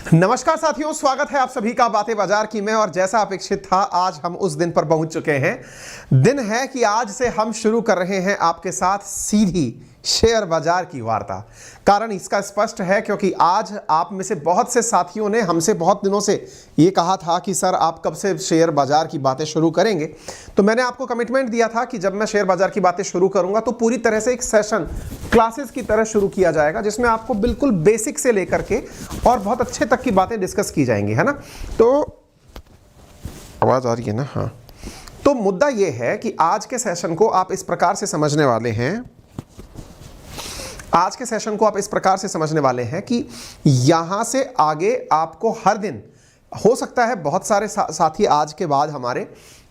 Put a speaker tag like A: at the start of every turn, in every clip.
A: नमस्कार साथियों, स्वागत है आप सभी का बातें बाजार की में। और जैसा अपेक्षित था आज हम उस दिन पर पहुंच चुके हैं। दिन है कि आज से हम शुरू कर रहे हैं आपके साथ सीधी शेयर बाजार की वार्ता। कारण इसका स्पष्ट है क्योंकि आज आप में से बहुत से साथियों ने हमसे बहुत दिनों से ये कहा था कि सर आप कब से शेयर बाजार की बातें शुरू करेंगे। तो मैंने आपको कमिटमेंट दिया था कि जब मैं शेयर बाजार की बातें शुरू करूंगा तो पूरी तरह से एक सेशन क्लासेस की तरह शुरू किया जाएगा, जिसमें आपको बिल्कुल बेसिक से लेकर के और बहुत अच्छे तक की बातें डिस्कस की जाएंगी, है ना। तो आवाज आ रही है ना? हाँ। तो मुद्दा यह है कि आज के सेशन को आप इस प्रकार से समझने वाले हैं कि यहां से आगे आपको हर दिन हो सकता है बहुत सारे साथी आज के बाद हमारे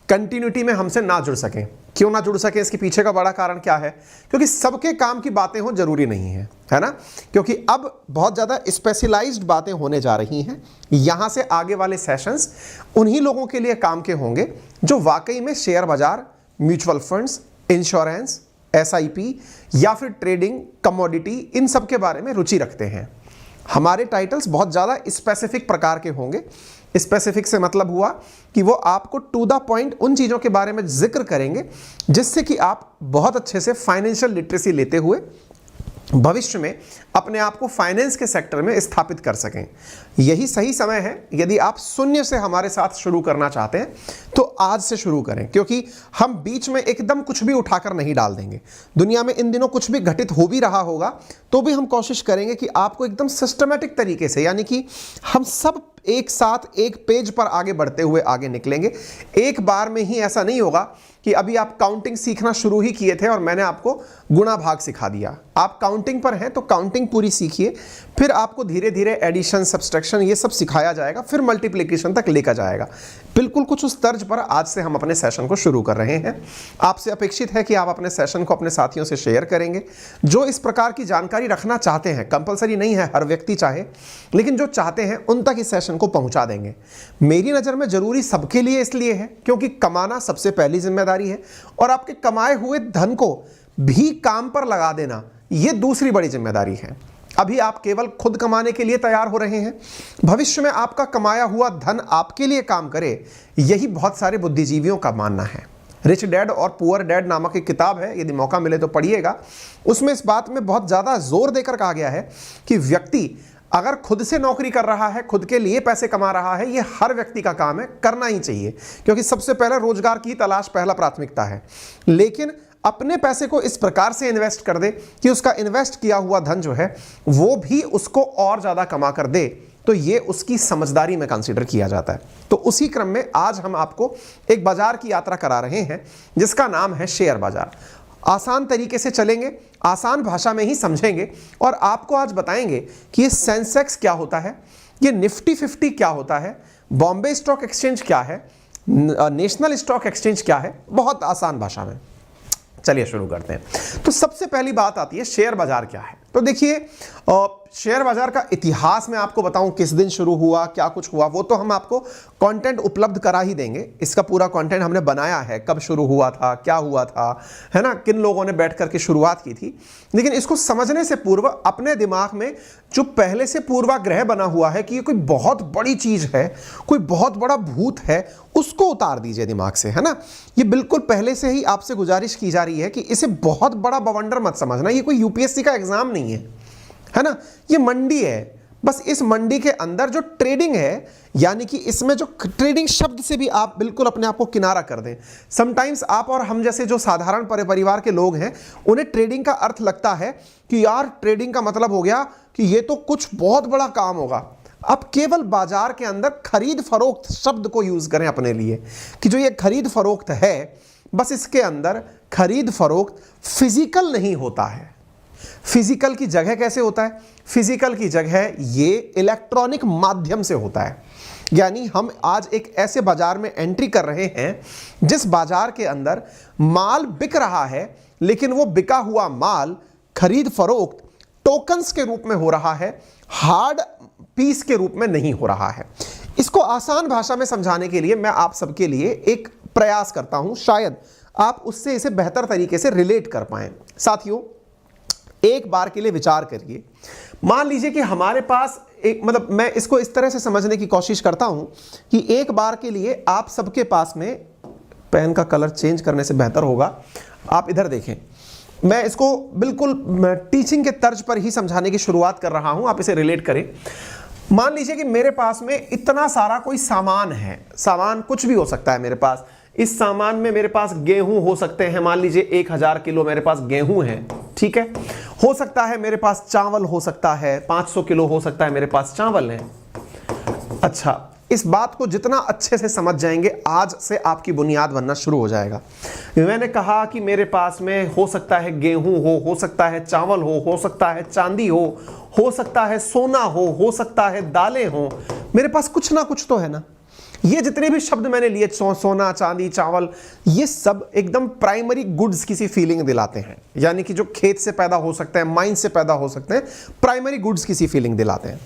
A: कंटिन्यूटी में हमसे ना जुड़ सकें। क्यों ना जुड़ सके, इसके पीछे का बड़ा कारण क्या है? क्योंकि सबके काम की बातें हो जरूरी नहीं है ना। क्योंकि अब बहुत ज़्यादा स्पेशलाइज्ड बातें होने जा रही हैं। यहां से आगे वाले सेशंस उन्हीं लोगों के लिए काम के होंगे जो वाकई में शेयर बाजार, म्यूचुअल फंड्स, इंश्योरेंस, SIP या फिर ट्रेडिंग, कमोडिटी, इन सब के बारे में रुचि रखते हैं। हमारे टाइटल्स बहुत ज़्यादा स्पेसिफिक प्रकार के होंगे। स्पेसिफिक से मतलब हुआ कि वो आपको टू द पॉइंट उन चीज़ों के बारे में जिक्र करेंगे जिससे कि आप बहुत अच्छे से फाइनेंशियल लिटरेसी लेते हुए भविष्य में अपने आप को फाइनेंस के सेक्टर में स्थापित कर सकें। यही सही समय है। यदि आप शून्य से हमारे साथ शुरू करना चाहते हैं तो आज से शुरू करें, क्योंकि हम बीच में एकदम कुछ भी उठाकर नहीं डाल देंगे। दुनिया में इन दिनों कुछ भी घटित हो भी रहा होगा तो भी हम कोशिश करेंगे कि आपको एकदम सिस्टमैटिक तरीके से, यानी कि हम सब एक साथ एक पेज पर आगे बढ़ते हुए आगे निकलेंगे। एक बार में ही ऐसा नहीं होगा कि अभी आप काउंटिंग सीखना शुरू ही किए थे और मैंने आपको गुणा भाग सिखा दिया। आप काउंटिंग पर हैं तो काउंटिंग पूरी सीखिए, फिर आपको धीरे धीरे एडिशन, सब्सट्रैक्शन ये सब सिखाया जाएगा, फिर मल्टीप्लिकेशन तक लेकर जाएगा। बिल्कुल कुछ उस तर्ज पर आज से हम अपने सेशन को शुरू कर रहे हैं। आपसे अपेक्षित है कि आप अपने सेशन को अपने साथियों से शेयर करेंगे जो इस प्रकार की जानकारी रखना चाहते हैं। कंपलसरी नहीं है हर व्यक्ति चाहे, लेकिन जो चाहते हैं उन तक इस सेशन को पहुंचा देंगे। मेरी नज़र में जरूरी सबके लिए इसलिए है क्योंकि कमाना सबसे पहली जिम्मेदारी है और आपके कमाए हुए धन को भी काम पर लगा देना ये दूसरी बड़ी जिम्मेदारी है। अभी आप केवल खुद कमाने के लिए तैयार हो रहे हैं, भविष्य में आपका कमाया हुआ धन आपके लिए काम करे, यही बहुत सारे बुद्धिजीवियों का मानना है। रिच डैड और पुअर डैड नामक एक किताब है, यदि मौका मिले तो पढ़िएगा। उसमें इस बात में बहुत ज़्यादा जोर देकर कहा गया है कि व्यक्ति अगर खुद से नौकरी कर रहा है, खुद के लिए पैसे कमा रहा है, ये हर व्यक्ति का काम है, करना ही चाहिए, क्योंकि सबसे पहले रोजगार की तलाश पहला प्राथमिकता है। लेकिन अपने पैसे को इस प्रकार से इन्वेस्ट कर दे कि उसका इन्वेस्ट किया हुआ धन जो है वो भी उसको और ज़्यादा कमा कर दे, तो ये उसकी समझदारी में कंसीडर किया जाता है। तो उसी क्रम में आज हम आपको एक बाजार की यात्रा करा रहे हैं जिसका नाम है शेयर बाजार। आसान तरीके से चलेंगे, आसान भाषा में ही समझेंगे और आपको आज बताएंगे कि ये सेंसेक्स क्या होता है, ये निफ्टी 50 क्या होता है, बॉम्बे स्टॉक एक्सचेंज क्या है, नेशनल स्टॉक एक्सचेंज क्या है, बहुत आसान भाषा में। चलिए शुरू करते हैं। तो सबसे पहली बात आती है शेयर बाजार क्या है। तो देखिए, शेयर बाजार का इतिहास मैं आपको बताऊं किस दिन शुरू हुआ, क्या कुछ हुआ, वो तो हम आपको कंटेंट उपलब्ध करा ही देंगे। इसका पूरा कंटेंट हमने बनाया है, कब शुरू हुआ था, क्या हुआ था, है ना, किन लोगों ने बैठ करके शुरुआत की थी। लेकिन इसको समझने से पूर्व अपने दिमाग में जो पहले से पूर्वाग्रह बना हुआ है कि ये कोई बहुत बड़ी चीज है, कोई बहुत बड़ा भूत है, उसको उतार दीजिए दिमाग से, है ना। ये बिल्कुल पहले से ही आपसे गुजारिश की जा रही है कि इसे बहुत बड़ा बवंडर मत समझना। ये कोई UPSC का एग्जाम नहीं है ना। ये मंडी है। बस इस मंडी के अंदर जो ट्रेडिंग है, यानी कि इसमें जो ट्रेडिंग शब्द से भी आप बिल्कुल अपने आप को किनारा कर दें। समटाइम्स आप और हम जैसे जो साधारण परिवार के लोग हैं उन्हें ट्रेडिंग का अर्थ लगता है कि यार ट्रेडिंग का मतलब हो गया कि ये तो कुछ बहुत बड़ा काम होगा। अब केवल बाजार के अंदर खरीद फरोख्त शब्द को यूज करें अपने लिए कि जो ये खरीद फरोख्त है, बस इसके अंदर खरीद फरोख्त फिजिकल नहीं होता है। फिजिकल की जगह कैसे होता है? फिजिकल की जगह ये इलेक्ट्रॉनिक माध्यम से होता है। यानी हम आज एक ऐसे बाजार में एंट्री कर रहे हैं जिस बाजार के अंदर माल बिक रहा है, लेकिन वो बिका हुआ माल खरीद फरोख्त टोकन्स के रूप में हो रहा है, हार्ड पीस के रूप में नहीं हो रहा है। इसको आसान भाषा में समझाने के लिए मैं आप सबके लिए एक प्रयास करता हूं, शायद आप उससे इसे बेहतर तरीके से रिलेट कर पाएं। साथियों, एक बार के लिए विचार करिए, मान लीजिए कि हमारे पास एक मतलब मैं इसको इस तरह से समझने की कोशिश करता हूं कि एक बार के लिए आप सबके पास में, पेन का कलर चेंज करने से बेहतर होगा, आप इधर देखें, मैं इसको बिल्कुल टीचिंग के तर्ज पर ही समझाने की शुरुआत कर रहा हूं, आप इसे रिलेट करें। मान लीजिए कि मेरे पास में इतना सारा कोई सामान है, सामान कुछ भी हो सकता है मेरे पास। इस सामान में मेरे पास गेहूं हो सकते हैं, मान लीजिए 1000 किलो मेरे पास गेहूं है, ठीक है। हो सकता है मेरे पास चावल हो सकता है, 500 किलो हो सकता है मेरे पास चावल है। अच्छा, इस बात को जितना अच्छे से समझ जाएंगे, आज से आपकी बुनियाद बनना शुरू हो जाएगा। मैंने कहा कि मेरे पास में हो सकता है गेहूं हो सकता है चावल हो सकता है चांदी हो सकता है सोना हो सकता है दालें हो, मेरे पास कुछ ना कुछ तो है ना। ये जितने भी शब्द मैंने लिए, सोना चांदी चावल, ये सब एकदम प्राइमरी गुड्स की सी फीलिंग दिलाते हैं, यानी कि जो खेत से पैदा हो सकते हैं, माइन से पैदा हो सकते हैं, प्राइमरी गुड्स की सी फीलिंग दिलाते हैं।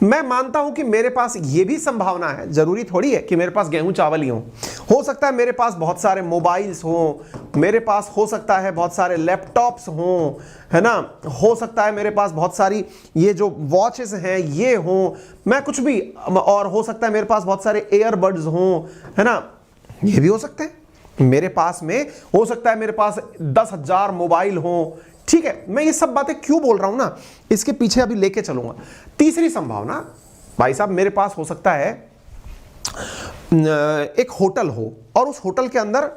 A: मैं मानता हूं कि मेरे पास ये भी संभावना है, जरूरी थोड़ी है कि मेरे पास गेहूं चावल ही हो सकता है मेरे पास बहुत सारे मोबाइल्स हो, मेरे पास हो सकता है बहुत सारे लैपटॉप्स हो, है ना, हो सकता है मेरे पास बहुत सारी ये जो वॉचेस हैं ये हो, मैं कुछ भी, और हो सकता है मेरे पास बहुत सारे एयरबड्स हो, है ना, ये भी हो सकते हैं मेरे पास में। हो सकता है मेरे पास 10,000 मोबाइल हो, ठीक है। मैं ये सब बातें क्यों बोल रहा हूं ना, इसके पीछे अभी लेके चलूंगा। तीसरी संभावना, भाई साहब मेरे पास हो सकता है एक होटल हो और उस होटल के अंदर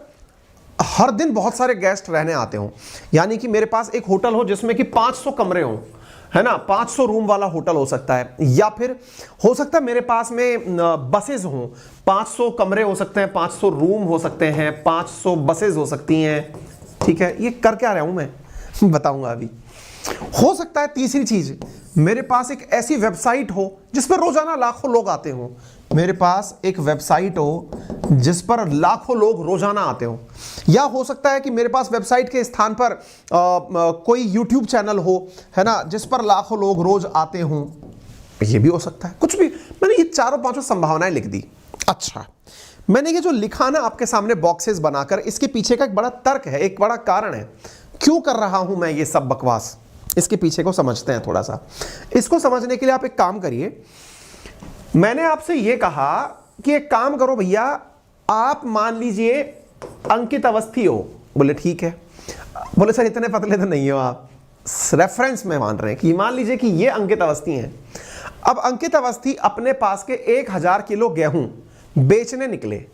A: हर दिन बहुत सारे गेस्ट रहने आते हो, यानी कि मेरे पास एक होटल हो जिसमें कि 500 कमरे हो, है ना, 500 रूम वाला होटल हो सकता है। या फिर हो सकता है मेरे पास में बसेस हो, 500 कमरे हो सकते हैं, 500 रूम हो सकते हैं, 500 बसेस हो सकती हैं, ठीक है। ये कर क्या रहा हूं मैं बताऊंगा अभी। हो सकता है तीसरी चीज, मेरे पास एक ऐसी वेबसाइट हो जिस पर रोजाना लाखों लोग आते हो, मेरे पास एक वेबसाइट हो जिस पर लाखों लोग रोजाना आते हो। या हो सकता है कि मेरे पास वेबसाइट के स्थान पर कोई यूट्यूब चैनल हो, है ना, जिस पर लाखों लोग रोज आते हों, ये भी हो सकता है। कुछ भी, मैंने ये चारों पांचों संभावनाएं लिख दी। अच्छा, मैंने ये जो लिखा ना आपके सामने बॉक्सेस बनाकर, इसके पीछे का एक बड़ा तर्क है, एक बड़ा कारण है क्यों कर रहा हूं मैं ये सब बकवास। इसके पीछे को समझते हैं थोड़ा सा। इसको समझने के लिए आप एक काम करिए, मैंने आपसे ये कहा कि एक काम करो भैया, आप मान लीजिए अंकित अवस्थी हो। बोले ठीक है। बोले सर इतने पतले तो नहीं हो आप, रेफरेंस में मान रहे हैं कि मान लीजिए कि ये अंकित अवस्थी हैं। अब अंकित अवस्थी अपने पास के 1000 किलो गेहूं बेचने निकले।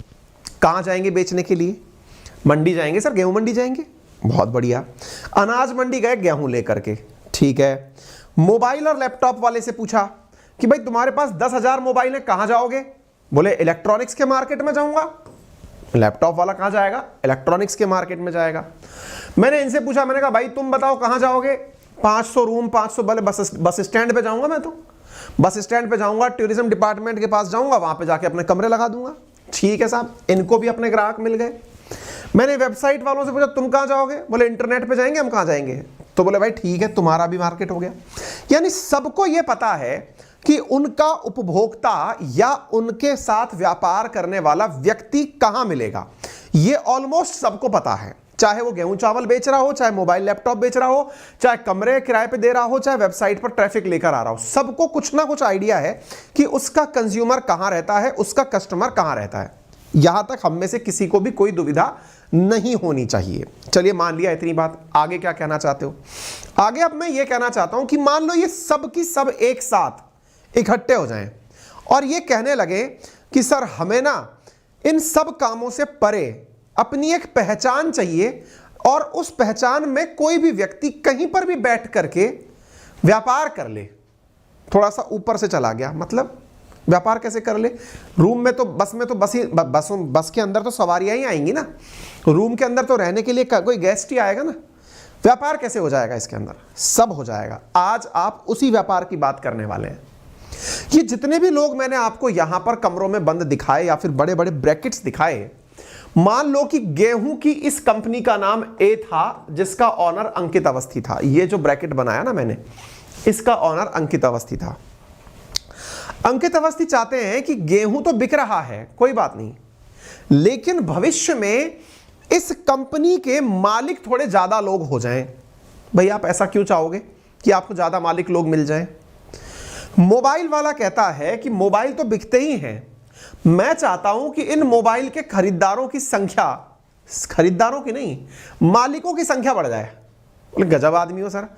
A: कहां जाएंगे बेचने के लिए? मंडी जाएंगे सर, गेहूं मंडी जाएंगे। बहुत बढ़िया, अनाज मंडी गए गेहूं लेकर के, ठीक है। मोबाइल और लैपटॉप वाले से पूछा कि भाई तुम्हारे पास 10,000 मोबाइल है, कहां जाओगे? बोले इलेक्ट्रॉनिक्स के मार्केट में जाऊंगा। लैपटॉप वाला कहां जाएगा? इलेक्ट्रॉनिक्स के मार्केट में जाएगा। मैंने इनसे पूछा, मैंने कहा भाई तुम बताओ कहां जाओगे? 500 रूम, 500 वाले बस स्टैंड पे जाऊंगा। मैं तो बस स्टैंड पे जाऊंगा, टूरिज्म डिपार्टमेंट के पास जाऊंगा, वहां पे जाके अपने कमरे लगा दूंगा। ठीक है साहब, इनको भी अपने ग्राहक मिल गए। मैंने वेबसाइट वालों से पूछा तुम कहां जाओगे? बोले इंटरनेट पे जाएंगे। हम कहां जाएंगे? तो बोले भाई ठीक है, तुम्हारा भी मार्केट हो गया। यानी सबको यह पता है कि उनका उपभोक्ता या उनके साथ व्यापार करने वाला व्यक्ति कहां मिलेगा। यह ऑलमोस्ट सबको पता है, चाहे वो गेहूं चावल बेच रहा हो, चाहे मोबाइल लैपटॉप बेच रहा हो, चाहे कमरे किराए पे दे रहा हो, चाहे वेबसाइट पर ट्रैफिक लेकर आ रहा हो। सबको कुछ ना कुछ आइडिया है कि उसका कंज्यूमर कहां रहता है, उसका कस्टमर कहां रहता है। यहां तक हम में से किसी को भी कोई दुविधा नहीं होनी चाहिए। चलिए मान लिया इतनी बात, आगे क्या कहना चाहते हो? आगे अब मैं ये कहना चाहता हूं कि मान लो ये सब की सब एक साथ इकट्ठे हो जाएं और ये कहने लगे कि सर हमें ना इन सब कामों से परे अपनी एक पहचान चाहिए और उस पहचान में कोई भी व्यक्ति कहीं पर भी बैठ करके व्यापार कर ले। थोड़ा सा ऊपर से चला गया, मतलब व्यापार कैसे कर ले? रूम में तो बस में तो बस के अंदर तो सवारियां ही आएंगी ना, रूम के अंदर तो रहने के लिए कोई गेस्ट ही आएगा ना। व्यापार कैसे हो जाएगा इसके अंदर? सब हो जाएगा। आज आप उसी व्यापार की बात करने वाले हैं। ये जितने भी लोग मैंने आपको यहां पर कमरों में बंद दिखाए या फिर बड़े बड़े ब्रैकेट्स दिखाए, मान लो कि गेहूं की इस कंपनी का नाम ए था जिसका ऑनर अंकित अवस्थी था। ये जो ब्रैकेट बनाया ना मैंने, इसका ऑनर अंकित अवस्थी था। अंकित अवस्थी चाहते हैं कि गेहूं तो बिक रहा है, कोई बात नहीं, लेकिन भविष्य में इस कंपनी के मालिक थोड़े ज्यादा लोग हो जाएं। भाई आप ऐसा क्यों चाहोगे कि आपको ज्यादा मालिक लोग मिल जाएं? मोबाइल वाला कहता है कि मोबाइल तो बिकते ही हैं, मैं चाहता हूं कि इन मोबाइल के खरीदारों की संख्या, खरीदारों की नहीं, मालिकों की संख्या बढ़ जाए। बोले गजब आदमी हो सर,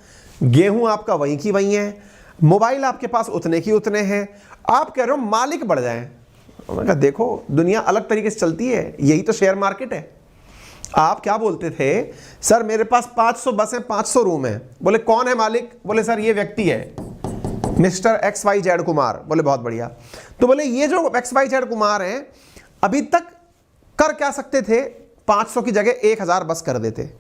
A: गेहूं आपका वहीं की वहीं है, मोबाइल आपके पास उतने की उतने हैं, आप कह रहे हो मालिक बढ़ जाए। मैंने कहा देखो दुनिया अलग तरीके से चलती है, यही तो शेयर मार्केट है। आप क्या बोलते थे, सर मेरे पास 500 बसें 500 रूम है। बोले कौन है मालिक? बोले सर ये व्यक्ति है, मिस्टर XYZ कुमार। बोले बहुत बढ़िया। तो बोले ये जो XYZ कुमार हैं अभी तक कर क्या सकते थे, 500 की जगह 1000 बस कर देते।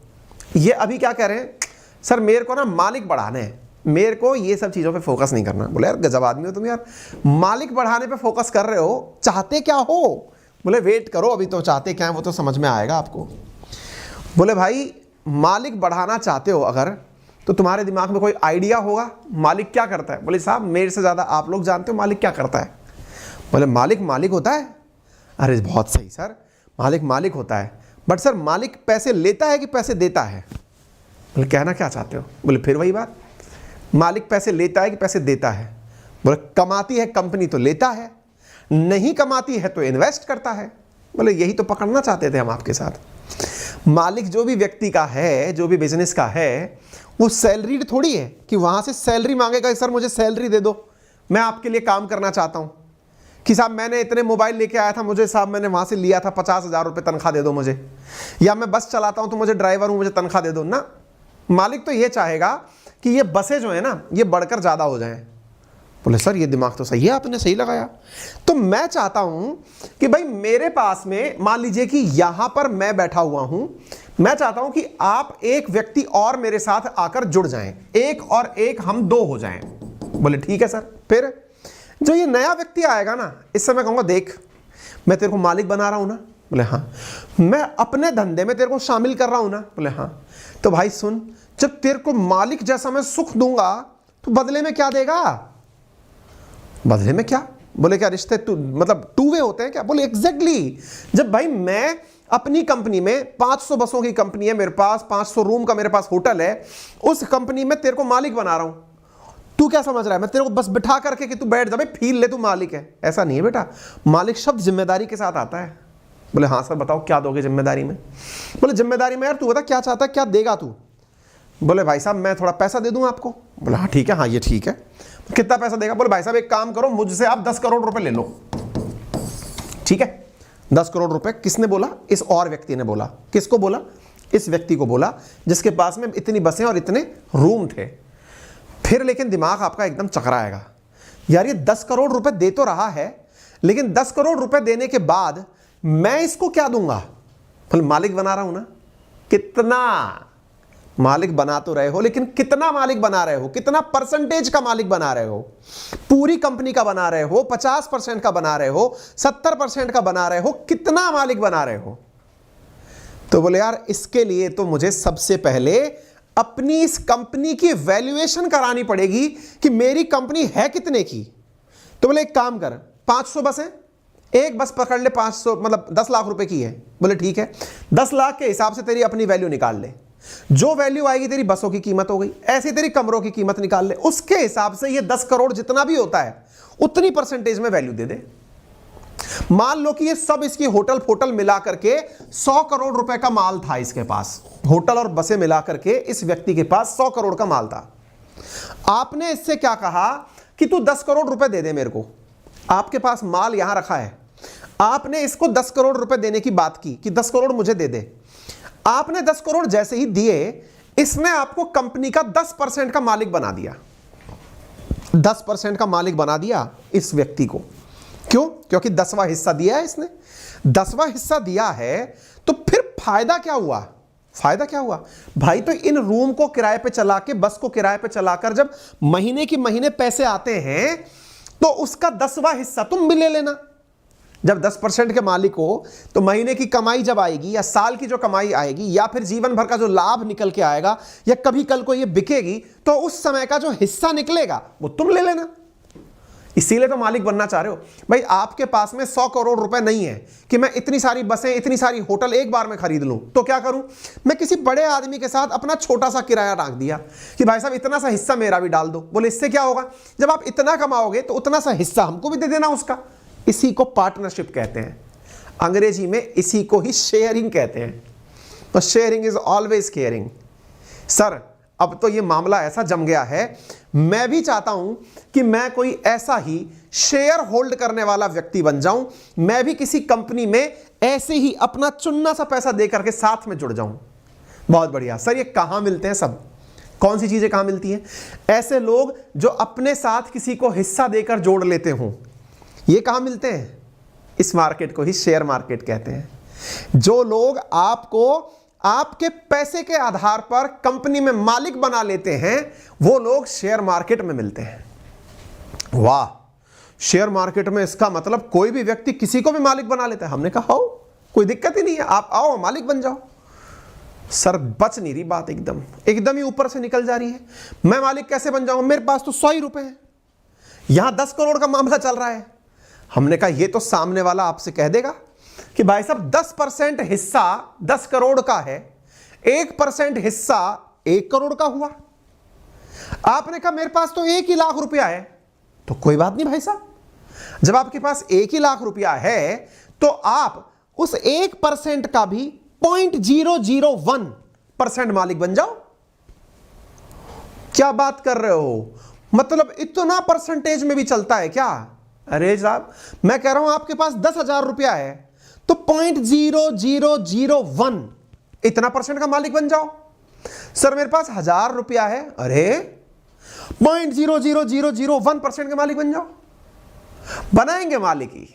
A: ये अभी क्या कह रहे हैं, सर मेरे को ना मालिक बढ़ाने हैं, मेरे को ये सब चीज़ों पे फोकस नहीं करना। बोले यार गजब आदमी हो तुम यार, मालिक बढ़ाने पे फोकस कर रहे हो, चाहते क्या हो? बोले वेट करो, अभी तो चाहते क्या है वो तो समझ में आएगा आपको। बोले भाई मालिक बढ़ाना चाहते हो अगर, तो तुम्हारे दिमाग में कोई आइडिया होगा मालिक क्या करता है? बोले साहब मेरे से ज़्यादा आप लोग जानते हो मालिक क्या करता है। बोले मालिक मालिक होता है? अरे बहुत सही सर, मालिक मालिक होता है, बट सर मालिक पैसे लेता है कि पैसे देता है? बोले कहना क्या चाहते हो? बोले फिर वही बात, मालिक पैसे लेता है कि पैसे देता है? बोले कमाती है कंपनी तो लेता है, नहीं कमाती है तो इन्वेस्ट करता है। बोले यही तो पकड़ना चाहते थे हम आपके साथ। मालिक जो भी व्यक्ति का है, जो भी बिजनेस का है, वो सैलरीड थोड़ी है कि वहां से सैलरी मांगेगा सर मुझे सैलरी दे दो, मैं आपके लिए काम करना चाहता हूं। कि साहब मैंने इतने मोबाइल लेके आया था, मुझे साहब मैंने वहां से लिया था 50,000 रुपये तनख्वाह दे दो मुझे, या मैं बस चलाता हूं तो मुझे ड्राइवर हूं मुझे तनख्वाह दे दो ना। मालिक तो ये चाहेगा कि ये बसें जो है ना ये बढ़कर ज़्यादा हो जाएं। बोले सर ये दिमाग तो सही है, आपने सही लगाया। तो मैं चाहता हूं कि भाई मेरे पास में, मान लीजिए कि यहां पर मैं बैठा हुआ हूं, मैं चाहता हूं कि आप एक व्यक्ति और मेरे साथ आकर जुड़ जाएं, एक और एक हम 2 हो जाएं। बोले ठीक है सर। फिर जो ये नया व्यक्ति आएगा ना, इससे मैं कहूँगा देख मैं तेरे को मालिक बना रहा हूँ ना। बोले हाँ। मैं अपने धंधे में तेरे को शामिल कर रहा हूँ ना। बोले हाँ। तो भाई सुन, जब तेरे को मालिक जैसा मैं सुख दूंगा तो बदले में क्या देगा? बदले में क्या? बोले क्या रिश्ते मतलब टू वे होते हैं क्या? बोले एग्जैक्टली। जब भाई मैं अपनी कंपनी में 500 बसों की कंपनी है मेरे पास, 500 रूम का मेरे पास होटल है, उस कंपनी में तेरे को मालिक बना रहा हूं, तू क्या समझ रहा है मैं तेरे को बस बिठा करके कि तू बैठ जा भाई फील ले तू मालिक है? ऐसा नहीं है बेटा, मालिक शब्द जिम्मेदारी के साथ आता है। बोले हाँ सर बताओ क्या दोगे जिम्मेदारी में? बोले जिम्मेदारी में यार तू बता क्या चाहता है, क्या देगा तू? बोले भाई साहब मैं थोड़ा पैसा दे दूं आपको। बोले हाँ ठीक है, हाँ ये ठीक है। कितना पैसा देगा? बोले भाई साहब एक काम करो, मुझसे आप 10 करोड़ रुपए ले लो। ठीक है, 10 करोड़ रुपए। किसने बोला? इस और व्यक्ति ने बोला। किसको बोला? इस व्यक्ति को बोला जिसके पास में इतनी बसें और इतने रूम थे। फिर लेकिन दिमाग आपका एकदम चकराएगा, यार ये 10 करोड़ रुपए दे तो रहा है, लेकिन 10 करोड़ रुपए देने के बाद मैं इसको क्या दूंगा? बोले मालिक बना रहा हूं ना। कितना मालिक बना तो रहे हो, लेकिन कितना मालिक बना रहे हो? कितना परसेंटेज का मालिक बना रहे हो? पूरी कंपनी का बना रहे हो, 50% का बना रहे हो, 70% का बना रहे हो? कितना मालिक बना रहे हो? तो बोले यार इसके लिए तो मुझे सबसे पहले अपनी इस कंपनी की वैल्यूएशन करानी पड़ेगी कि मेरी कंपनी है कितने की। तो बोले एक काम कर, 500 बस है, एक बस पकड़ ले 500 मतलब 10 लाख रुपए की है। बोले ठीक है, 10 लाख के हिसाब से तेरी अपनी वैल्यू निकाल ले, जो वैल्यू आएगी तेरी बसों की कीमत हो गई, ऐसे तेरी कमरों की कीमत निकाल ले, उसके हिसाब से ये 10 करोड़ जितना भी होता है उतनी परसेंटेज में वैल्यू दे दे। मान लो कि ये सब इसकी होटल फोटल मिला करके 100 करोड़ रुपए का माल था इसके पास, होटल और बसें मिला करके इस व्यक्ति के पास 100 करोड़ का माल था। आपने इससे क्या कहा कि तू 10 करोड़ रुपए दे दे मेरे को, आपके पास माल यहां रखा है, आपने इसको 10 करोड़ रुपए देने की बात की कि 10 करोड़ मुझे दे दे। आपने 10 करोड़ जैसे ही दिए, इसने आपको कंपनी का 10% का मालिक बना दिया। 10% का मालिक बना दिया इस व्यक्ति को। क्यों? क्योंकि 10वां हिस्सा दिया है इसने। 10वां हिस्सा दिया है तो फिर फायदा क्या हुआ? फायदा क्या हुआ भाई? तो इन रूम को किराए पे चला के, बस को किराए पे चलाकर जब महीने की महीने पैसे आते हैं तो उसका 10वां हिस्सा तुम भी ले लेना। जब 10% के मालिक हो तो महीने की कमाई जब आएगी या साल की जो कमाई आएगी या फिर जीवन भर का जो लाभ निकल के आएगा या कभी कल को ये बिकेगी तो उस समय का जो हिस्सा निकलेगा वो तुम ले लेना। इसीलिए तो मालिक बनना चाह रहे हो भाई। आपके पास में 100 करोड़ रुपए नहीं है कि मैं इतनी सारी बसें, इतनी सारी होटल एक बार में खरीद लूं। तो क्या करूं, मैं किसी बड़े आदमी के साथ अपना छोटा सा किराया टांग दिया कि भाई साहब इतना सा हिस्सा मेरा भी डाल दो। बोले इससे क्या होगा, जब आप इतना कमाओगे तो उतना सा हिस्सा हमको भी दे देना उसका। इसी को पार्टनरशिप कहते हैं, अंग्रेजी में इसी को ही शेयरिंग कहते हैं। तो sharing is always caring. Sir अब तो ये मामला ऐसा जम गया है, मैं भी चाहता हूं कि मैं कोई ऐसा ही शेयर होल्ड करने वाला व्यक्ति बन जाऊं, मैं भी किसी कंपनी में ऐसे ही अपना चुन्ना सा पैसा दे करके साथ में जुड़ जाऊं। बहुत बढ़िया। सर ये कहां मिलते हैं सब, कौन सी चीजें कहां मिलती हैं? ऐसे लोग जो अपने साथ किसी को हिस्सा देकर जोड़ लेते हों, ये कहां मिलते हैं? इस मार्केट को ही शेयर मार्केट कहते हैं। जो लोग आपको आपके पैसे के आधार पर कंपनी में मालिक बना लेते हैं, वो लोग शेयर मार्केट में मिलते हैं। वाह, शेयर मार्केट में इसका मतलब कोई भी व्यक्ति किसी को भी मालिक बना लेता है। हमने कहा हो कोई दिक्कत ही नहीं है, आप आओ मालिक बन जाओ। सर बच नहीं रही बात, एकदम ही ऊपर से निकल जा रही है। मैं मालिक कैसे बन जाऊंगा, मेरे पास तो 100 ही रुपए हैं। यहां 10 करोड़ का मामला चल रहा है। हमने कहा ये तो सामने वाला आपसे कह देगा कि भाई साहब 10% हिस्सा 10 करोड़ का है, 1% हिस्सा 1 करोड़ का हुआ। आपने कहा मेरे पास तो 1 ही लाख रुपया है। तो कोई बात नहीं भाई साहब, जब आपके पास 1 ही लाख रुपया है तो आप उस 1% का भी 0.001% मालिक बन जाओ। क्या बात कर रहे हो, मतलब इतना परसेंटेज में भी चलता है क्या? अरे साहब मैं कह रहा हूं आपके पास 10,000 रुपया है तो 0.0001 इतना % का मालिक बन जाओ। सर मेरे पास 1,000 रुपया है, अरे 0.00001% के मालिक बन जाओ। बनाएंगे मालिक ही।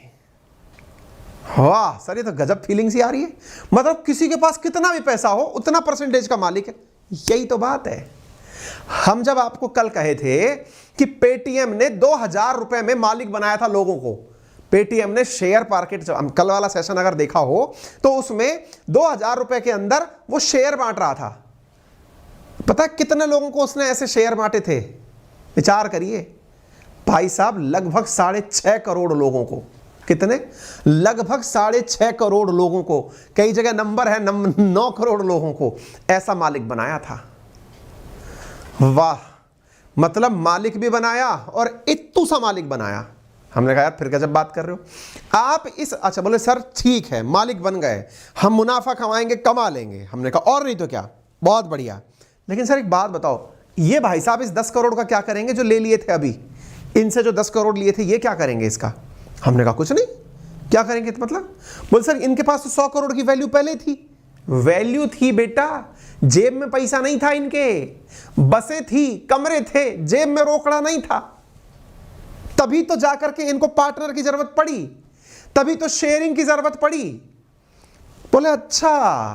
A: वाह सर ये तो गजब फीलिंग सी आ रही है। मतलब किसी के पास कितना भी पैसा हो उतना % का मालिक है। यही तो बात है। हम जब आपको कल कहे थे कि पेटीएम ने 2,000 रुपए में मालिक बनाया था लोगों को, पेटीएम ने शेयर मार्केट, कल वाला सेशन अगर देखा हो तो उसमें 2,000 रुपए के अंदर वो शेयर बांट रहा था। पता है कितने लोगों को उसने ऐसे शेयर बांटे थे? विचार करिए भाई साहब, लगभग 6.5 करोड़ लोगों को। कितने? लगभग 6.5 करोड़ लोगों को, कई जगह नंबर है 9 करोड़ लोगों को ऐसा मालिक बनाया था। वाह, मतलब मालिक भी बनाया और इत्तू सा मालिक बनाया। हमने कहा यार फिर गजब बात कर रहे हो आप इस। अच्छा बोले सर ठीक है मालिक बन गए, हम मुनाफा कमाएंगे, कमा लेंगे। हमने कहा और नहीं तो क्या, बहुत बढ़िया। लेकिन सर एक बात बताओ, ये भाई साहब इस 10 करोड़ का क्या करेंगे जो ले लिए थे अभी? इनसे जो 10 करोड़ लिए थे ये क्या करेंगे इसका? हमने कहा कुछ नहीं। क्या करेंगे तो मतलब? बोले सर इनके पास तो 100 करोड़ की वैल्यू पहले थी। वैल्यू थी बेटा, जेब में पैसा नहीं था इनके, बसें थी, कमरे थे, जेब में रोकड़ा नहीं था। तभी तो जाकर के इनको पार्टनर की जरूरत पड़ी, तभी तो शेयरिंग की जरूरत पड़ी। बोले अच्छा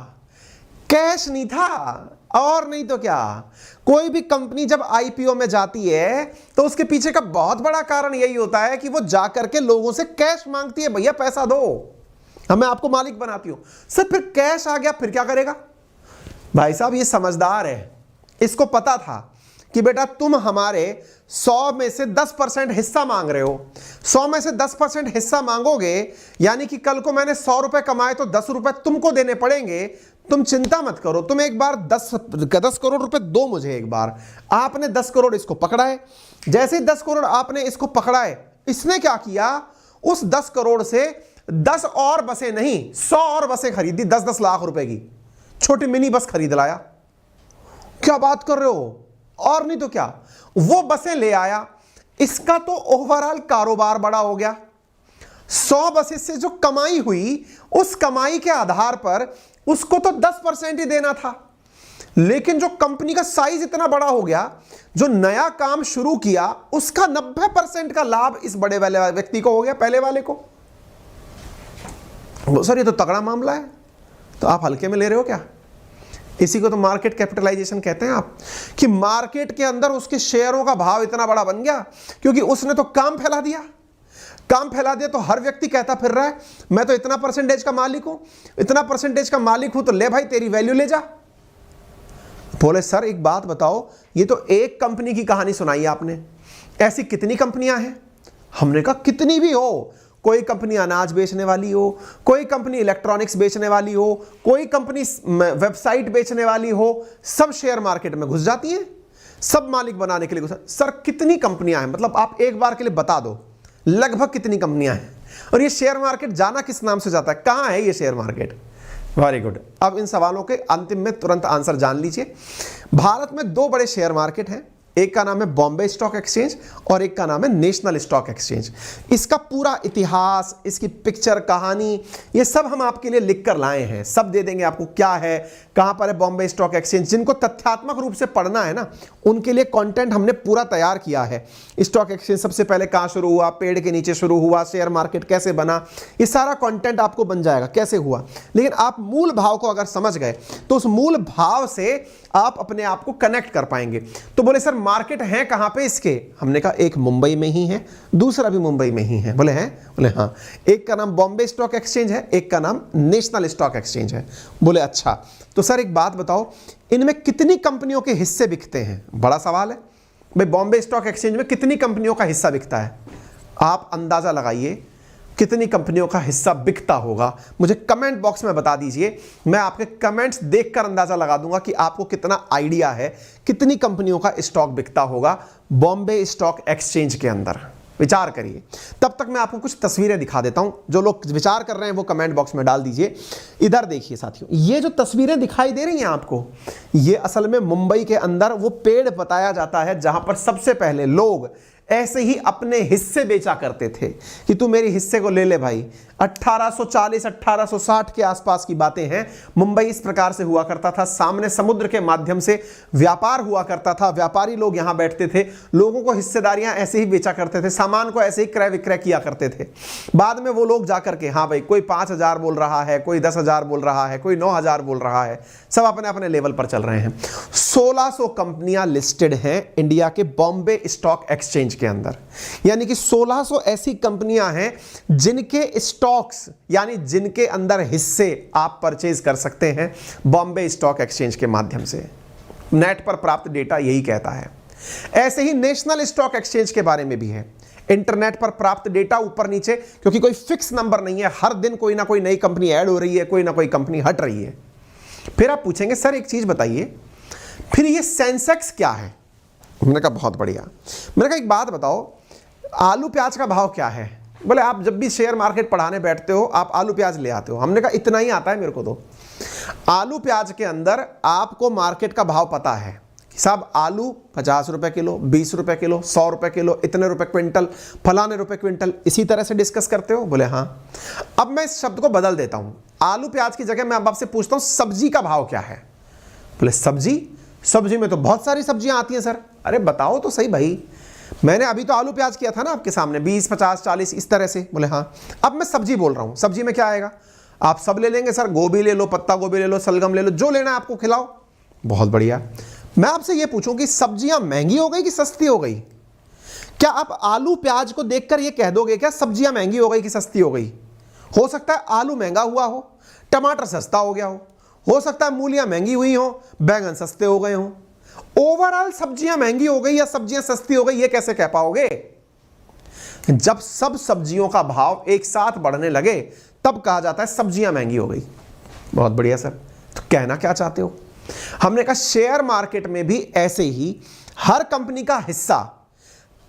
A: कैश नहीं था, और नहीं तो क्या। कोई भी कंपनी जब आईपीओ में जाती है तो उसके पीछे का बहुत बड़ा कारण यही होता है कि वो जाकर के लोगों से कैश मांगती है, भैया पैसा दो, हमें आपको मालिक बनाती हो। सर फिर कैश आ गया फिर क्या करेगा? भाई साहब ये समझदार है, इसको पता था कि बेटा तुम हमारे 100 में से 10% हिस्सा मांग रहे हो, 100 में से 10% हिस्सा मांगोगे यानी कि कल को मैंने 100 रुपए कमाए तो 10 रुपए तुमको देने पड़ेंगे। तुम चिंता मत करो, तुम एक बार 10 करोड़ रुपए दो मुझे एक बार। आपने 10 करोड़ इसको पकड़ा है, जैसे ही 10 करोड़ आपने इसको पकड़ा है, इसने क्या किया, उस 10 करोड़ से 10 और बसें नहीं 100 और बसें खरीदी, 10-10 लाख रुपए की छोटी मिनी बस खरीद लाया। क्या बात कर रहे हो? और नहीं तो क्या, वो बसें ले आया। इसका तो ओवरऑल कारोबार बड़ा हो गया। 100 बसेस से जो कमाई हुई, उस कमाई के आधार पर उसको तो 10% ही देना था, लेकिन जो कंपनी का साइज इतना बड़ा हो गया, जो नया काम शुरू किया, उसका 90% का लाभ इस बड़े वाले व्यक्ति को हो गया, पहले वाले को। सर ये तो तगड़ा मामला है, तो आप हल्के में ले रहे हो क्या? इसी को तो मार्केट कैपिटलाइजेशन कहते हैं आप, कि मार्केट के अंदर उसके शेयरों का भाव इतना बड़ा बन गया क्योंकि उसने तो काम फैला दिया। काम फैला दिया तो हर व्यक्ति कहता फिर रहा है मैं तो इतना % का मालिक हूं, इतना % का मालिक हूं, तो ले भाई तेरी वैल्यू ले जा। बोले सर एक बात बताओ, ये तो एक कंपनी की कहानी सुनाई आपने, ऐसी कितनी कंपनियां हैं? हमने कहा कितनी भी हो, कोई कंपनी अनाज बेचने वाली हो, कोई कंपनी इलेक्ट्रॉनिक्स बेचने वाली हो, कोई कंपनी वेबसाइट बेचने वाली हो, सब शेयर मार्केट में घुस जाती हैं, सब मालिक बनाने के लिए घुस। सर कितनी कंपनियां हैं, मतलब आप एक बार के लिए बता दो लगभग कितनी कंपनियां हैं, और ये शेयर मार्केट जाना किस नाम से जाता है, कहां है ये शेयर मार्केट? Very good. अब इन सवालों के अंतिम में तुरंत आंसर जान लीजिए। भारत में दो बड़े शेयर मार्केट हैं, एक का नाम है बॉम्बे स्टॉक एक्सचेंज और एक का नाम है नेशनल स्टॉक एक्सचेंज। इसका पूरा इतिहास, इसकी पिक्चर, कहानी, ये सब हम आपके लिए लिख कर लाए हैं, सब दे देंगे आपको, क्या है, कहां पर है बॉम्बे स्टॉक एक्सचेंज। जिनको तथ्यात्मक रूप से पढ़ना है ना, उनके लिए कंटेंट हमने पूरा तैयार किया है। स्टॉक एक्सचेंज सबसे पहले कहां शुरू हुआ, पेड़ के नीचे शुरू हुआ, शेयर मार्केट कैसे बना, ये सारा कंटेंट आपको बन जाएगा कैसे हुआ। लेकिन आप मूल भाव को अगर समझ गए तो उस मूल भाव से आप अपने आप को कनेक्ट कर पाएंगे। तो बोले सर मार्केट है कहां पे इसके? हमने कहा एक मुंबई में ही है, दूसरा भी मुंबई में ही है। बोले हैं? बोले हाँ। एक का नाम बॉम्बे स्टॉक एक्सचेंज है, एक का नाम नेशनल स्टॉक एक्सचेंज है। बोले अच्छा, तो सर एक बात बताओ, इनमें कितनी कंपनियों के हिस्से बिकते हैं? बड़ा सवाल है भाई। बॉम्बे स्टॉक एक्सचेंज में कितनी कंपनियों का हिस्सा बिकता है? आप अंदाजा लगाइए कितनी कंपनियों का हिस्सा बिकता होगा, मुझे कमेंट बॉक्स में बता दीजिए। मैं आपके कमेंट्स देखकर अंदाजा लगा दूंगा कि आपको कितना आइडिया है कितनी कंपनियों का स्टॉक बिकता होगा बॉम्बे स्टॉक एक्सचेंज के अंदर। विचार करिए। तब तक मैं आपको कुछ तस्वीरें दिखा देता हूं। जो लोग विचार कर रहे हैं वो कमेंट बॉक्स में डाल दीजिए। इधर देखिए साथियों, ये जो तस्वीरें दिखाई दे रही हैं आपको, ये असल में मुंबई के अंदर वो पेड़ बताया जाता है जहां पर सबसे पहले लोग ऐसे ही अपने हिस्से बेचा करते थे कि तू मेरे हिस्से को ले ले भाई। 1840 1860 के आसपास की बातें हैं। मुंबई इस प्रकार से हुआ करता था, सामने समुद्र के माध्यम से व्यापार हुआ करता था, व्यापारी लोग यहां बैठते थे, लोगों को हिस्सेदारियां ऐसे ही बेचा करते थे, सामान को ऐसे ही क्रय विक्रय किया करते थे। बाद में वो लोग जाकर के, हाँ भाई कोई 5000 बोल रहा है, कोई 10,000 बोल रहा है, कोई 9,000 बोल रहा है, सब अपने अपने लेवल पर चल रहे हैं। 1600 कंपनियां लिस्टेड हैं इंडिया के बॉम्बे स्टॉक एक्सचेंज के अंदर, यानी कि 1600 ऐसी कंपनियां हैं जिनके स्टॉक्स यानी जिनके अंदर हिस्से आप परचेज कर सकते हैं बॉम्बे स्टॉक एक्सचेंज के माध्यम से। नेट पर प्राप्त डेटा यही कहता है। ऐसे ही नेशनल स्टॉक एक्सचेंज के बारे में भी है। इंटरनेट पर प्राप्त डेटा ऊपर नीचे, क्योंकि कोई फिक्स नंबर नहीं है, हर दिन कोई ना कोई नई कंपनी ऐड हो रही है, कोई ना कोई कंपनी हट रही है। फिर आप पूछेंगे सर एक चीज बताइए, फिर ये सेंसेक्स क्या है? मैंने कहा बहुत बढ़िया। मैंने कहा एक बात बताओ, आलू प्याज का भाव क्या है? बोले आप जब भी शेयर मार्केट पढ़ाने बैठते हो आप आलू प्याज ले आते हो। हमने कहा इतना ही आता है मेरे को तो। आलू प्याज के अंदर आपको मार्केट का भाव पता है कि साहब आलू 50 रुपए किलो, 20 रुपए किलो, 100 रुपए किलो, इतने रुपए क्विंटल, फलाने रुपए क्विंटल, इसी तरह से डिस्कस करते हो? बोले हाँ। अब मैं इस शब्द को बदल देता हूं, आलू प्याज की जगह मैं अब आपसे पूछता हूं सब्जी का भाव क्या है? बोले सब्जी में तो बहुत सारी सब्जियां आती हैं सर। अरे बताओ तो सही भाई, मैंने अभी तो आलू प्याज किया था ना आपके सामने, 20 50 40 इस तरह से। बोले हाँ। अब मैं सब्जी बोल रहा हूं, सब्जी में क्या आएगा? आप सब ले लेंगे सर, गोभी ले लो, पत्ता गोभी ले लो, सलगम ले लो, जो लेना है आपको खिलाओ। बहुत बढ़िया। मैं आपसे ये पूछूं कि सब्जियां महंगी हो गई कि सस्ती हो गई? क्या आप आलू प्याज को देखकर ये कह दोगे क्या सब्जियां महंगी हो गई कि सस्ती हो गई? हो सकता है आलू महंगा हुआ हो, टमाटर सस्ता हो गया हो सकता है मूलियां महंगी हुई हो, बैंगन सस्ते हो गए हो। ओवरऑल सब्जियां महंगी हो गई या सब्जियां सस्ती हो गई ये कैसे कह पाओगे? जब सब सब्जियों का भाव एक साथ बढ़ने लगे तब कहा जाता है सब्जियां महंगी हो गई। बहुत बढ़िया सर, तो कहना क्या चाहते हो? हमने कहा शेयर मार्केट में भी ऐसे ही हर कंपनी का हिस्सा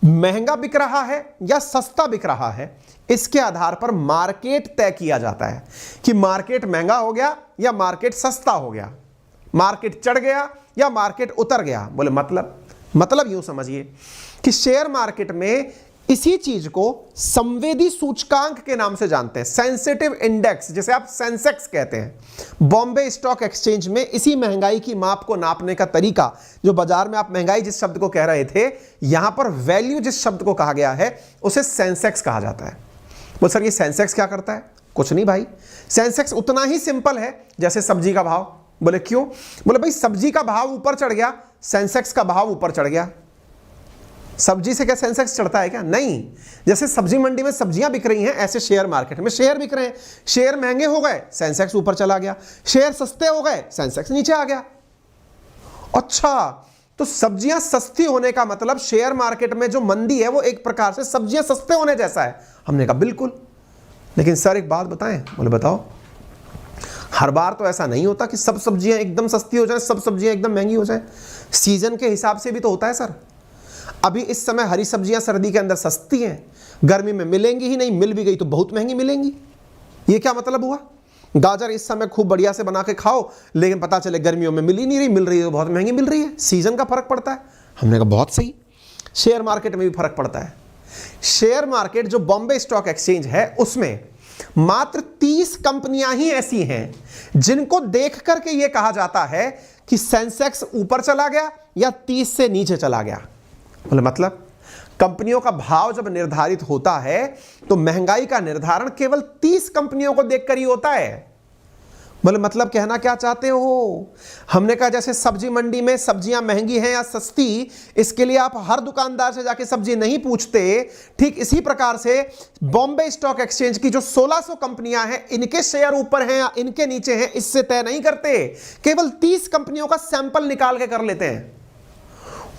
A: महंगा बिक रहा है या सस्ता बिक रहा है, इसके आधार पर मार्केट तय किया जाता है कि मार्केट महंगा हो गया या मार्केट सस्ता हो गया, मार्केट चढ़ गया या मार्केट उतर गया। बोले मतलब यूं समझिए कि शेयर मार्केट में इसी चीज को संवेदी सूचकांक के नाम से जानते हैं, सेंसिटिव इंडेक्स, जिसे आप सेंसेक्स कहते हैं। बॉम्बे स्टॉक एक्सचेंज में इसी महंगाई की माप को नापने का तरीका, जो बाजार में आप महंगाई जिस शब्द को कह रहे थे, यहां पर वैल्यू जिस शब्द को कहा गया है उसे सेंसेक्स कहा जाता है। बोल सर ये सेंसेक्स क्या करता है? कुछ नहीं भाई, सेंसेक्स उतना ही सिंपल है जैसे सब्जी का भाव। बोले क्यों? बोले भाई सब्जी का भाव ऊपर चढ़ गया, सेंसेक्स का भाव ऊपर चढ़ गया। सब्जी से क्या सेंसेक्स चढ़ता है क्या? नहीं। जैसे सब्जी मंडी में सब्जियां बिक रही हैं, ऐसे शेयर मार्केट में शेयर बिक रहे हैं। शेयर महंगे हो गए, सेंसेक्स ऊपर चला गया, शेयर सस्ते हो गए, सेंसेक्स नीचे आ गया। अच्छा, तो सब्जियां सस्ती होने का मतलब शेयर मार्केट में जो मंदी है वो एक प्रकार से सब्जियां सस्ते होने जैसा है। हमने कहा बिल्कुल, लेकिन सर एक बात बताएं। बोले बताओ। हर बार तो ऐसा नहीं होता कि सब सब्जियां एकदम सस्ती हो जाए, सब सब्जियां एकदम महंगी हो जाए। सीजन के हिसाब से भी तो होता है सर। अभी इस समय हरी सब्जियां सर्दी के अंदर सस्ती हैं, गर्मी में मिलेंगी ही नहीं, मिल भी गई तो बहुत महंगी मिलेंगी। ये क्या मतलब हुआ? गाजर इस समय खूब बढ़िया से बना के खाओ, लेकिन पता चले गर्मियों में मिल ही नहीं रही, मिल रही है तो बहुत महंगी मिल रही है। सीजन का फर्क पड़ता है। हमने कहा बहुत सही। शेयर मार्केट में भी फर्क पड़ता है। शेयर मार्केट जो बॉम्बे स्टॉक एक्सचेंज है उसमें मात्र 30 कंपनियां ही ऐसी हैं जिनको देख करके यह कहा जाता है कि सेंसेक्स ऊपर चला गया या 30 से नीचे चला गया। बोले मतलब कंपनियों का भाव जब निर्धारित होता है तो महंगाई का निर्धारण केवल 30 कंपनियों को देखकर ही होता है। बोले मतलब कहना क्या चाहते हो? हमने कहा जैसे सब्जी मंडी में सब्जियां महंगी हैं या सस्ती, इसके लिए आप हर दुकानदार से जाके सब्जी नहीं पूछते, ठीक इसी प्रकार से बॉम्बे स्टॉक एक्सचेंज की जो 1600 कंपनियां हैं, इनके शेयर ऊपर हैं या इनके नीचे हैं इससे तय नहीं करते, केवल 30 कंपनियों का सैंपल निकाल के कर लेते हैं।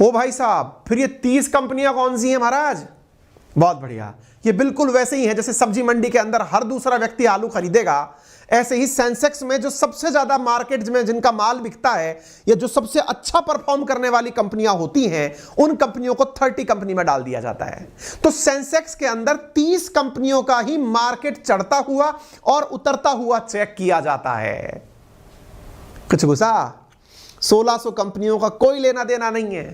A: ओ भाई साहब, फिर ये 30 कंपनियां कौन सी हैं महाराज? बहुत बढ़िया, ये बिल्कुल वैसे ही है जैसे सब्जी मंडी के अंदर हर दूसरा व्यक्ति आलू खरीदेगा, ऐसे ही सेंसेक्स में जो सबसे ज्यादा मार्केट में जिनका माल बिकता है या जो सबसे अच्छा परफॉर्म करने वाली कंपनियां होती हैं, उन कंपनियों को 30 कंपनी में डाल दिया जाता है। तो सेंसेक्स के अंदर 30 कंपनियों का ही मार्केट चढ़ता हुआ और उतरता हुआ चेक किया जाता है। कुछ गुस्सा? 1600 कंपनियों का कोई लेना देना नहीं है।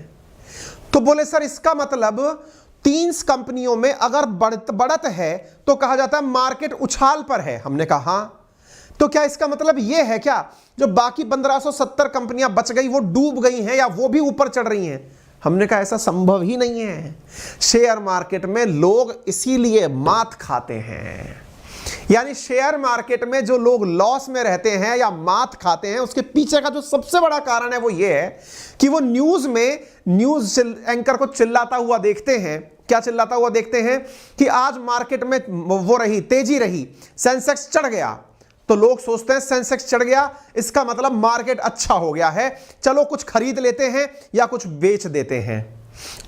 A: तो बोले सर इसका मतलब 30 कंपनियों में अगर बढ़त है तो कहा जाता है मार्केट उछाल पर है। हमने कहा हाँ, तो क्या इसका मतलब यह है क्या जो बाकी 1570 कंपनियां बच गई वो डूब गई हैं या वो भी ऊपर चढ़ रही हैं? हमने कहा ऐसा संभव ही नहीं है। शेयर मार्केट में लोग इसीलिए मात खाते हैं, यानी शेयर मार्केट में जो लोग लॉस में रहते हैं या मात खाते हैं, उसके पीछे का जो सबसे बड़ा कारण है वो ये है कि वो न्यूज में न्यूज एंकर को चिल्लाता हुआ देखते हैं। क्या चिल्लाता हुआ देखते हैं? कि आज मार्केट में वो रही, तेजी रही, सेंसेक्स चढ़ गया, तो लोग सोचते हैं सेंसेक्स चढ़ गया इसका मतलब मार्केट अच्छा हो गया है, चलो कुछ खरीद लेते हैं या कुछ बेच देते हैं।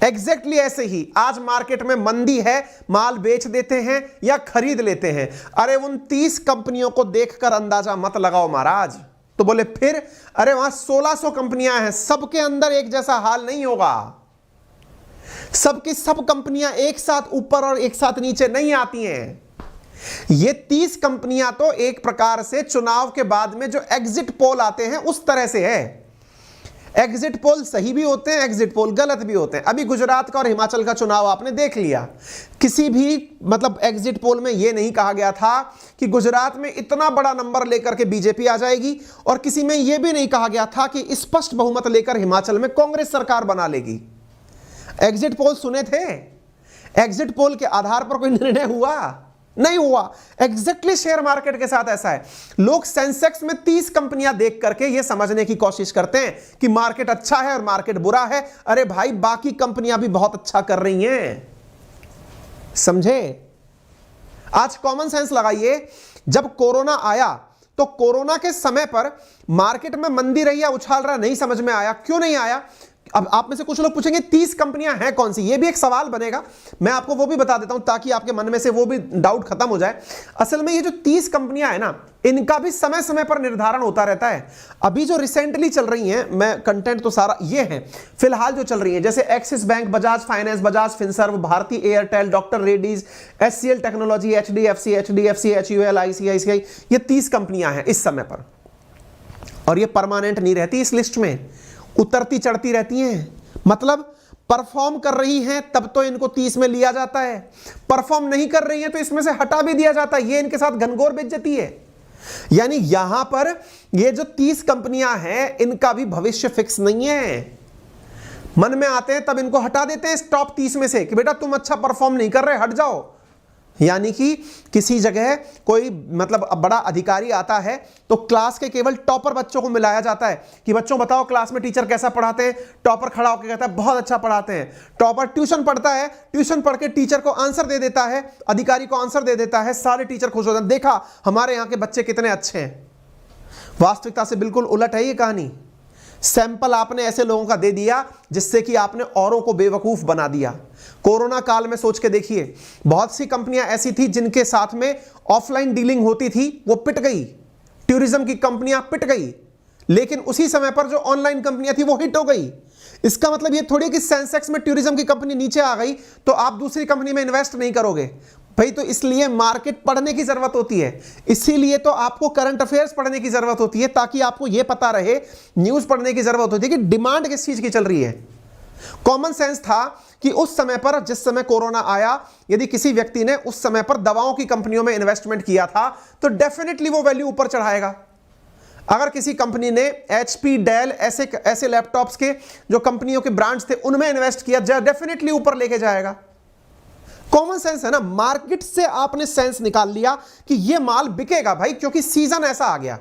A: एग्जैक्टली ऐसे ही आज मार्केट में मंदी है, माल बेच देते हैं या खरीद लेते हैं। अरे उन 30 कंपनियों को देखकर अंदाजा मत लगाओ महाराज। तो बोले फिर? अरे वहां 1600 कंपनियां हैं, सबके अंदर एक जैसा हाल नहीं होगा। सबकी सब कंपनियां एक साथ ऊपर और एक साथ नीचे नहीं आती हैं। ये 30 कंपनियां तो एक प्रकार से चुनाव के बाद में जो एग्जिट पोल आते हैं उस तरह से है। एग्जिट पोल सही भी होते हैं, एग्जिट पोल गलत भी होते हैं। अभी गुजरात का और हिमाचल का चुनाव आपने देख लिया, किसी भी मतलब एग्जिट पोल में यह नहीं कहा गया था कि गुजरात में इतना बड़ा नंबर लेकर के बीजेपी आ जाएगी, और किसी में यह भी नहीं कहा गया था कि स्पष्ट बहुमत लेकर हिमाचल में कांग्रेस सरकार बना लेगी। एग्जिट पोल सुने थे? एग्जिट पोल के आधार पर कोई निर्णय हुआ? नहीं हुआ। एग्जैक्टली शेयर मार्केट के साथ ऐसा है। लोग सेंसेक्स में 30 कंपनियां देख करके यह समझने की कोशिश करते हैं कि मार्केट अच्छा है और मार्केट बुरा है। अरे भाई, बाकी कंपनियां भी बहुत अच्छा कर रही हैं, समझे? आज कॉमन सेंस लगाइए। जब कोरोना आया तो कोरोना के समय पर मार्केट में मंदी रही या उछाल रहा, नहीं समझ में आया। क्यों नहीं आया? अब आप में से कुछ लोग पूछेंगे 30 कंपनियां हैं कौन सी? ये भी एक सवाल बनेगा, मैं आपको वो भी बता देता हूं ताकि आपके मन में से वो भी डाउट खत्म हो जाए। असल में ये जो 30 कंपनियां हैं ना, इनका भी समय समय पर निर्धारण होता रहता है। अभी जो रिसेंटली चल रही हैं, मैं कंटेंट तो सारा ये है फिलहाल जो चल रही है, जैसे Axis bank, Bajaj finance, Bajaj Finserv, Bharti Airtel, doctor Reddy's, HCL technology, HDFC, HUL, ICICI, ये 30 कंपनियां हैं इस समय पर। और ये परमानेंट नहीं रहती इस लिस्ट में, उतरती चढ़ती रहती हैं। मतलब परफॉर्म कर रही हैं तब तो इनको 30 में लिया जाता है, परफॉर्म नहीं कर रही हैं तो इसमें से हटा भी दिया जाता है। ये इनके साथ घनघोर बेइज्जती है। यानी यहां पर ये जो 30 कंपनियां हैं, इनका भी भविष्य फिक्स नहीं है। मन में आते हैं तब इनको हटा देते हैं इस टॉप 30 में से कि बेटा तुम अच्छा परफॉर्म नहीं कर रहे, हट जाओ। यानी कि किसी जगह कोई मतलब बड़ा अधिकारी आता है तो क्लास के केवल टॉपर बच्चों को मिलाया जाता है कि बच्चों बताओ क्लास में टीचर कैसा पढ़ाते हैं। टॉपर खड़ा होकर कहता है बहुत अच्छा पढ़ाते हैं। टॉपर ट्यूशन पढ़ता है, ट्यूशन पढ़ के टीचर को आंसर दे देता है, अधिकारी को आंसर दे देता है, सारे टीचर खुश हो जाते हैं, देखा हमारे यहाँ के बच्चे कितने अच्छे हैं। वास्तविकता से बिल्कुल उलट है ये कहानी। सैंपल आपने ऐसे लोगों का दे दिया जिससे कि आपने औरों को बेवकूफ बना दिया। कोरोना काल में सोच के देखिए, बहुत सी कंपनियां ऐसी थी जिनके साथ में ऑफलाइन डीलिंग होती थी, वो पिट गई। टूरिज्म की कंपनियां पिट गई, लेकिन उसी समय पर जो ऑनलाइन कंपनियां थी वो हिट हो गई। इसका मतलब ये थोड़ी कि सेंसेक्स में टूरिज्म की कंपनी नीचे आ गई तो आप दूसरी कंपनी में इन्वेस्ट नहीं करोगे भाई। तो इसलिए मार्केट पढ़ने की जरूरत होती है, इसीलिए तो आपको करंट अफेयर्स पढ़ने की जरूरत होती है, ताकि आपको यह पता रहे, न्यूज पढ़ने की जरूरत होती है कि डिमांड किस चीज की चल रही है। कॉमन सेंस था कि उस समय पर, जिस समय कोरोना आया, यदि किसी व्यक्ति ने उस समय पर दवाओं की कंपनियों में इन्वेस्टमेंट किया था तो डेफिनेटली वो वैल्यू ऊपर चढ़ाएगा। अगर किसी कंपनी ने HP, डेल ऐसे लैपटॉप्स के जो कंपनियों के ब्रांड्स थे उनमें इन्वेस्ट किया, डेफिनेटली ऊपर लेके जाएगा। कॉमन सेंस है ना। मार्केट से आपने सेंस निकाल लिया कि ये माल बिकेगा भाई, क्योंकि सीजन ऐसा आ गया।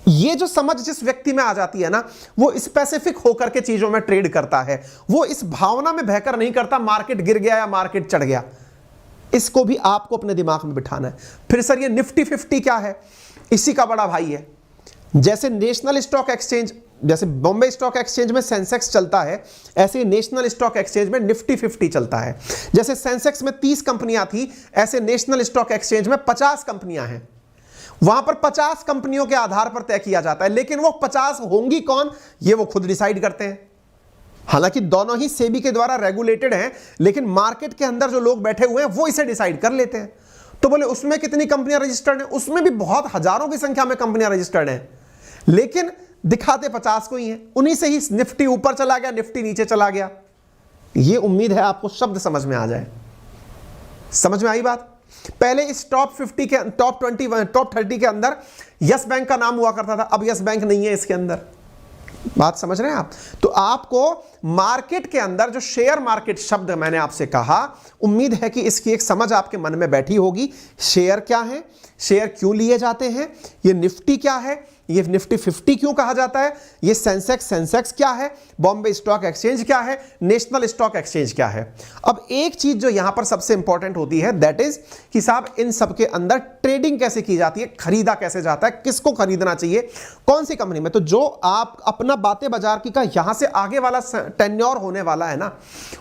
A: ये जो समझ जिस व्यक्ति में आ जाती है ना, वो स्पेसिफिक होकर के चीजों में ट्रेड करता है, वो इस भावना में बहकर नहीं करता मार्केट गिर गया या मार्केट चढ़ गया। इसको भी आपको अपने दिमाग में बिठाना है। फिर सर ये निफ्टी 50 क्या है? इसी का बड़ा भाई है। जैसे नेशनल स्टॉक एक्सचेंज, जैसे बॉम्बे स्टॉक एक्सचेंज में सेंसेक्स चलता है, ऐसे ही नेशनल स्टॉक एक्सचेंज में निफ्टी 50 चलता है। जैसे सेंसेक्स में 30 कंपनियां थी, ऐसे नेशनल स्टॉक एक्सचेंज में 50 कंपनियां हैं। वहां पर 50 कंपनियों के आधार पर तय किया जाता है, लेकिन वो 50 होंगी कौन, ये वो खुद डिसाइड करते हैं। हालांकि दोनों ही सेबी के द्वारा रेगुलेटेड हैं, लेकिन मार्केट के अंदर जो लोग बैठे हुए हैं वो इसे डिसाइड कर लेते हैं। तो बोले उसमें कितनी कंपनियां रजिस्टर्ड हैं? उसमें भी बहुत हजारों की संख्या में कंपनियां रजिस्टर्ड हैं, लेकिन दिखाते 50 को ही हैं। उन्हीं से ही निफ्टी ऊपर चला गया, निफ्टी नीचे चला गया। ये उम्मीद है आपको शब्द समझ में आ जाए। समझ में आई बात? पहले इस टॉप 50 के, टॉप 30 के अंदर यस बैंक का नाम हुआ करता था, अब यस बैंक नहीं है इसके अंदर। बात समझ रहे हैं आप? तो आपको मार्केट के अंदर जो शेयर मार्केट शब्द मैंने आपसे कहा, उम्मीद है कि इसकी एक समझ आपके मन में बैठी होगी। शेयर क्या है, शेयर क्यों लिए जाते हैं, ये निफ्टी क्या है, ये निफ्टी 50 क्यों कहा जाता है, ये सेंसेक्स क्या है, बॉम्बे स्टॉक एक्सचेंज क्या है, नेशनल स्टॉक एक्सचेंज क्या है। अब एक चीज जो यहां पर सबसे इंपॉर्टेंट होती है, दैट इज कि साहब इन सब के अंदर ट्रेडिंग कैसे की जाती है, खरीदा कैसे जाता है, किसको खरीदना चाहिए, कौन सी कंपनी में। तो जो आप अपना बातें बाजार की का यहां से आगे वाला टेन्योर होने वाला है ना,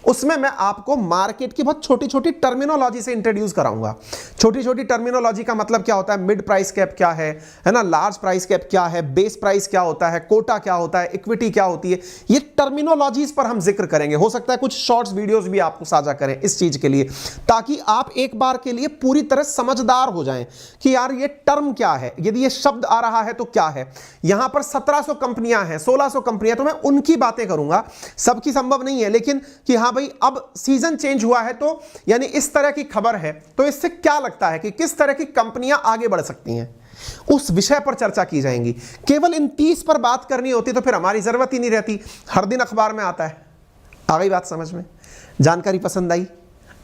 A: उसमें मैं आपको मार्केट की बहुत छोटी छोटी टर्मिनोलॉजी से इंट्रोड्यूस कराऊंगा। छोटी छोटी टर्मिनोलॉजी का मतलब क्या होता है, मिड प्राइस कैप क्या है ना, लार्ज प्राइस कैप क्या है, बेस प्राइस क्या होता है, कोटा क्या होता है, इक्विटी क्या होती है, ये टर्मिनोलॉजीज पर हम जिक्र करेंगे। हो सकता है कुछ शॉर्ट्स वीडियोस भी आपको साझा करें इस चीज के लिए, ताकि आप एक बार के लिए पूरी तरह समझदार हो जाएं कि यार ये टर्म क्या है, यदि ये शब्द आ रहा है तो क्या है। यहां पर 1700 कंपनियां हैं, 1600 कंपनियां, तो मैं उनकी बातें करूंगा, सबकी संभव नहीं है, लेकिन कि हां भाई अब सीजन चेंज हुआ है, तो यानी इस तरह की खबर है, तो इससे क्या लगता है कि किस तरह की कंपनियां आगे बढ़ सकती हैं, उस विषय पर चर्चा की जाएगी। केवल इन 30 पर बात करनी होती तो फिर हमारी जरूरत ही नहीं रहती, हर दिन अखबार में आता है। आ गई बात समझ में? जानकारी पसंद आई?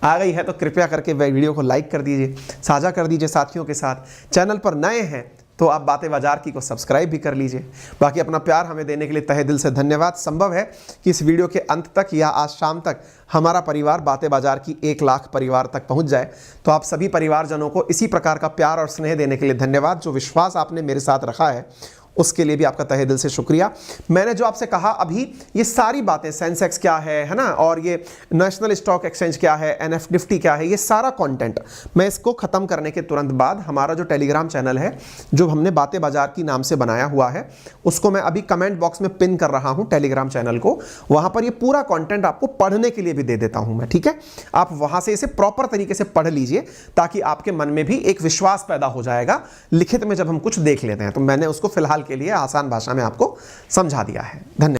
A: आ गई है तो कृपया करके वीडियो को लाइक कर दीजिए, साझा कर दीजिए साथियों के साथ। चैनल पर नए हैं तो आप बातें बाजार की को सब्सक्राइब भी कर लीजिए। बाकी अपना प्यार हमें देने के लिए तहे दिल से धन्यवाद। संभव है कि इस वीडियो के अंत तक या आज शाम तक हमारा परिवार बातें बाजार की 1 लाख परिवार तक पहुंच जाए, तो आप सभी परिवारजनों को इसी प्रकार का प्यार और स्नेह देने के लिए धन्यवाद। जो विश्वास आपने मेरे साथ रखा है उसके लिए भी आपका तहे दिल से शुक्रिया। मैंने जो आपसे कहा अभी, ये सारी बातें, सेंसेक्स क्या है ना, और ये नेशनल स्टॉक एक्सचेंज क्या है, NF निफ्टी क्या है, ये सारा कंटेंट मैं इसको ख़त्म करने के तुरंत बाद हमारा जो टेलीग्राम चैनल है, जो हमने बातें बाजार की नाम से बनाया हुआ है, उसको मैं अभी कमेंट बॉक्स में पिन कर रहा हूँ टेलीग्राम चैनल को। वहाँ पर ये पूरा कॉन्टेंट आपको पढ़ने के लिए भी दे देता हूँ मैं, ठीक है? आप वहाँ से इसे प्रॉपर तरीके से पढ़ लीजिए, ताकि आपके मन में भी एक विश्वास पैदा हो जाएगा लिखित में जब हम कुछ देख लेते हैं। तो मैंने उसको फिलहाल के लिए आसान भाषा में आपको समझा दिया है। धन्यवाद।